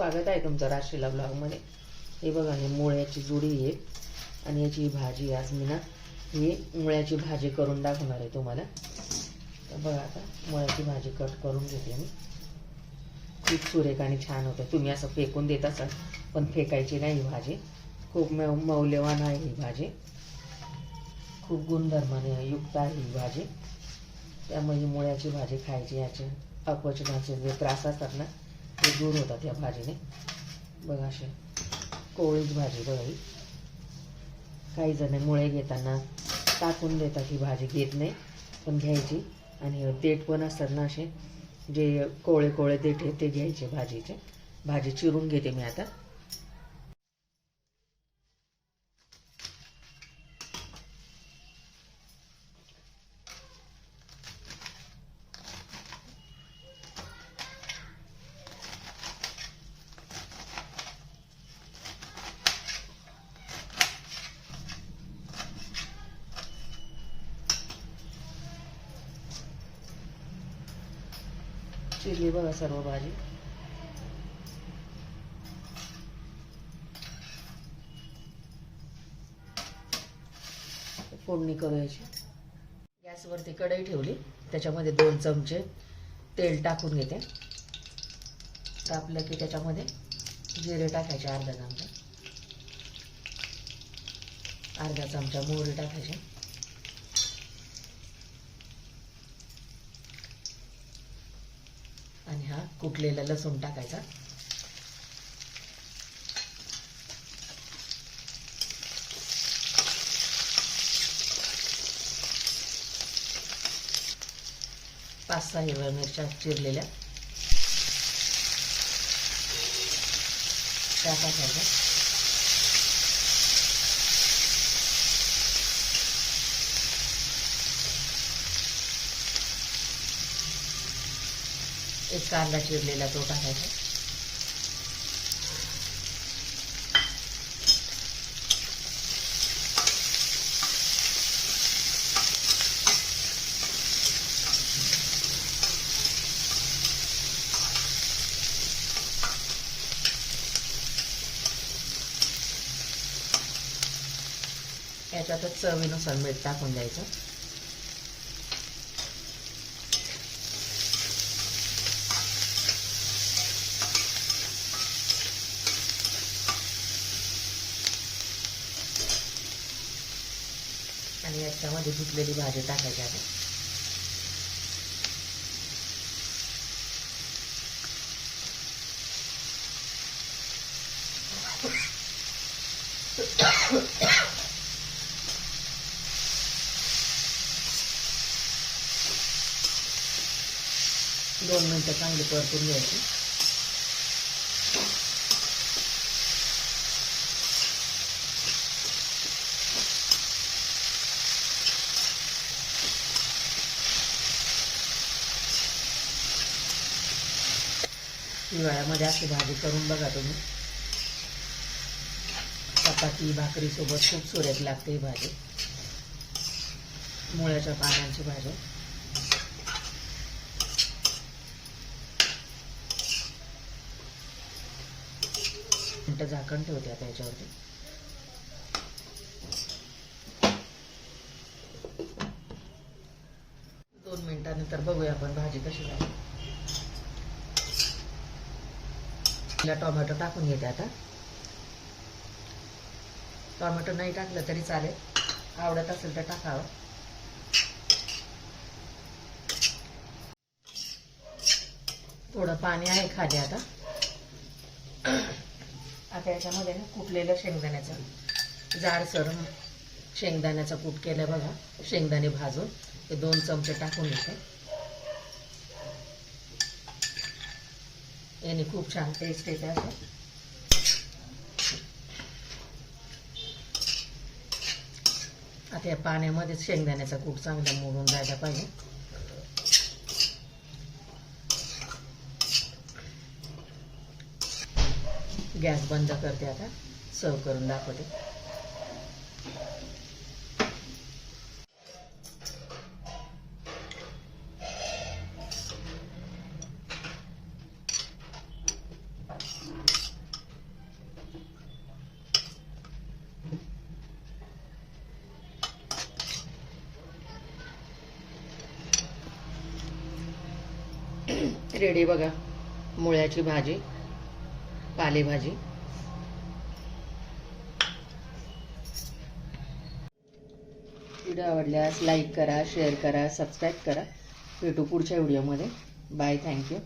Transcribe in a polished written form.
स्वागत आहे तुमचं राशीला ब्लॉगमध्ये। हे बघा, हे मुळ्याची जुडी आहे आणि याची भाजी आज मी ना ही मुळ्याची भाजी करून दाखवणार आहे तुम्हाला। तर बघा, आता मुळ्याची भाजी कट करून घेते मी। खूप सुरेख आणि छान होतं। तुम्ही असं फेकून देत असाल, पण फेकायची नाही ही भाजी। खूप मौल्यवान आहे ही भाजी, खूप गुणधर्माने युक्त आहे ही भाजी। त्यामुळे मुळ्याची भाजी खायची, याचे अपचनाचे जे त्रास असतात ना ते दूर होतात या भाजीने। बघा, अशी कोवळीच भाजी बघा ही। काही जण मुळे घेताना टाकून देतात, ही भाजी घेत नाही पण घ्यायची। आणि देठ पण असतात ना असे, जे कोवळे कोवळे देठ आहे ते घ्यायचे भाजीचे। भाजी चिरून घेते मी आता। चिरली बघा सर्व भाजी। फोडणी करायची। गॅसवरती कढई ठेवली, त्याच्यामध्ये 2 चमचे तेल टाकून घेते। तापलं की त्याच्यामध्ये जिरे टाकायचे अर्धा चमचा, अर्धा चमचा मोहरी टाकायची, आणि हा कुटलेला लसूण टाकायचा। पाच सहा हिरव्या मिरच्या चिरलेल्या त्या टाकायच्या। एक कांदा चिरलेला तो टाकायचा। याच्यातच चवीनुसार मीठ टाकून द्यायचं। आणि याच्यामध्ये धुतलेली भाजी टाकायची आहे। दोन मिनिटं चांगली परतून घ्यायची। हिवाळ्यामध्ये अशी भाजी करून बघा तुम्ही। चपाती भाकरी सोबत खूप सुरेख लागते ही भाजी, मुळ्याच्या पानांची भाजी। मिनिटं झाकण ठेवते आता याच्यावरती। दोन मिनिटानंतर बघूया आपण भाजी कशी झाली। टोमॅटो टाकून घेते आता। टोमॅटो नाही टाकलं तरी चालेल, आवडत असेल तर टाकावं। थोडं पाणी आहे खाली आता। आता याच्यामध्ये ना कुटलेलं शेंगदाण्याचं जाडसर शेंगदाण्याचा कूट केलं बघा, शेंगदाणे भाजून ते 2 चमचे टाकून घेते। याने खूप छान टेस्ट येते असं। आता या पाण्यामध्ये शेंगदाण्याचा कूट चांगला मोडून जायला पाहिजे। गॅस बंद करते आता, सर्व करून दाखवते। रेडी बघा, मुळ्याची भाजी, पालेभाजी. व्हिडिओ आवडल्यास लाईक करा, शेअर करा, सबस्क्राईब करा. भेटू पुढच्या व्हिडिओमध्ये. Bye, thank you.